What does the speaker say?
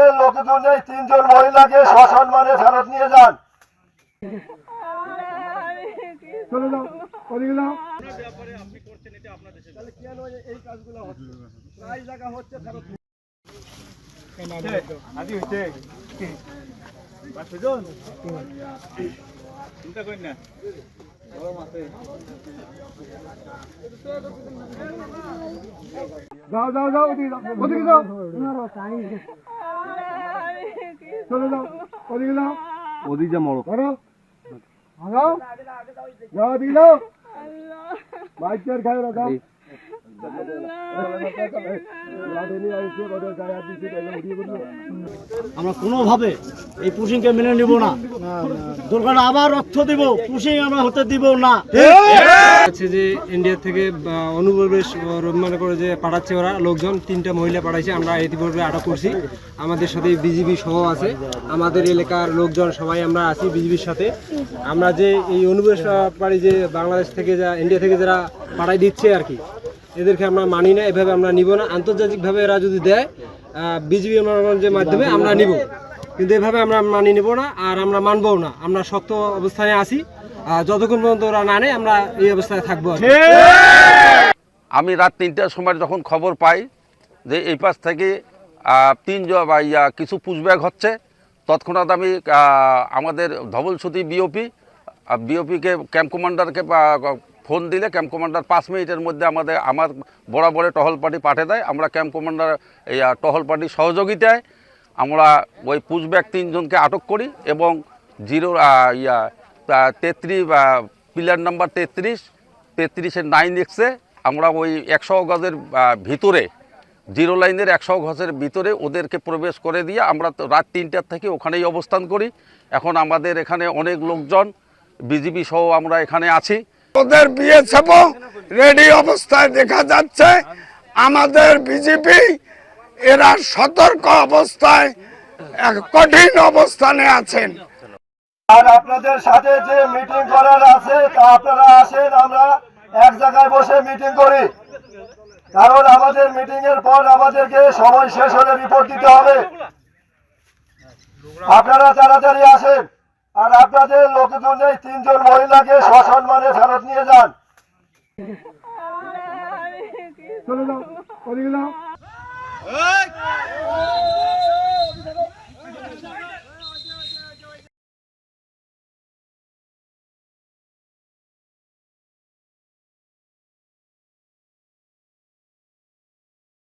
আপনাদের লোকজন এই 3 জন মহিলাকে সসম্মানে ফেরত নিয়ে যান। চলে যাও, ওদিকে যাও। আপনি করছেন এটা আপনার দেশে, তাহলে কেন এই কাজগুলো হচ্ছে? প্রায় জায়গা হচ্ছে ফেরত আদি হচ্ছে চিন্তা করেন না। যাও যাও যাও, ওদিকে যাও, চলে যাও, ওদিকে যাও, ওদিকে যা মরো করো, যাও যাও, ওদিকে যাও, বাইক চেয়ার খাই না, যাও। আমরা কোনোভাবে এই পুশিংকে মেনে নিব না। দরকার আবার অর্থ দিব, পুশিং আমরা হতে দিব না। আছে যে ইন্ডিয়া থেকে অনুপ্রবেশ মনে করে যে পাঠাচ্ছে ওরা লোকজন, 3টা মহিলা পাঠাইছে। আমরা ইতিপূর্বে আটক করছি। আমাদের সাথে বিজিবি সহ আছে, আমাদের এলাকার লোকজন সবাই আমরা আছি বিজিবির সাথে। আমরা যে এই অনুপ্রবেশকারী যে বাংলাদেশ থেকে যা ইন্ডিয়া থেকে যারা পাঠাই দিচ্ছে আর কি, এদেরকে আমরা মানি না, এভাবে আমরা নিব না। আন্তর্জাতিকভাবে এরা যদি দেয় বিজিবি যে মাধ্যমে আমরা নিব, কিন্তু এভাবে আমরা মানি নেব না, আর আমরা মানবও না। আমরা শক্ত অবস্থানে আছি, যতক্ষণ পর্যন্ত ওরা না নেয় আমরা এই অবস্থায় থাকবো। আমি রাত 3টার সময় যখন খবর পাই যে এই পাশ থেকে 3 জন কিছু পুশব্যাক হচ্ছে, তৎক্ষণাৎ আমি আমাদের ধবলসুতি বিওপিকে ক্যাম্প কমান্ডারকে ফোন দিলে ক্যাম্প কমান্ডার 5 মিনিটের মধ্যে আমার বরাবরে টহল পার্টি পাঠিয়ে দেয়। আমরা ক্যাম্প কমান্ডার টহল পার্টির সহযোগিতায় আমরা ওই পুশব্যাক 3 জনকে আটক করি এবং 33 পিলার নাম্বার 33-এর 9X-এ আমরা ওই 100 গজের ভিতরে, 0 লাইনের 100 গজের ভিতরে ওদেরকে প্রবেশ করে দিয়ে আমরা রাত 3টার থেকে ওখানেই অবস্থান করি। এখন আমাদের এখানে অনেক লোকজন বিজিবি সহ আমরা এখানে আছি। ওদের বিএসএফ রেডি অবস্থায় দেখা যাচ্ছে। আমাদের বিজিবি এরা সতর্ক অবস্থায় কঠিন অবস্থানে আছেন। আর আপনাদের সাথে যে মিটিং করার আছে তা আপনারা আসেন, আমরা এক জায়গায় বসে মিটিং করি, কারণ আমাদের মিটিং এর পর আমাদেরকে সময় শেষ হলে রিপোর্ট দিতে হবে। আপনারা তাড়াতাড়ি আসেন আর আপনাদের লোকজন এই 3 জন মহিলাকে সসম্মানে ফেরত নিয়ে যান। চলে যাও, ওদিকে যাও।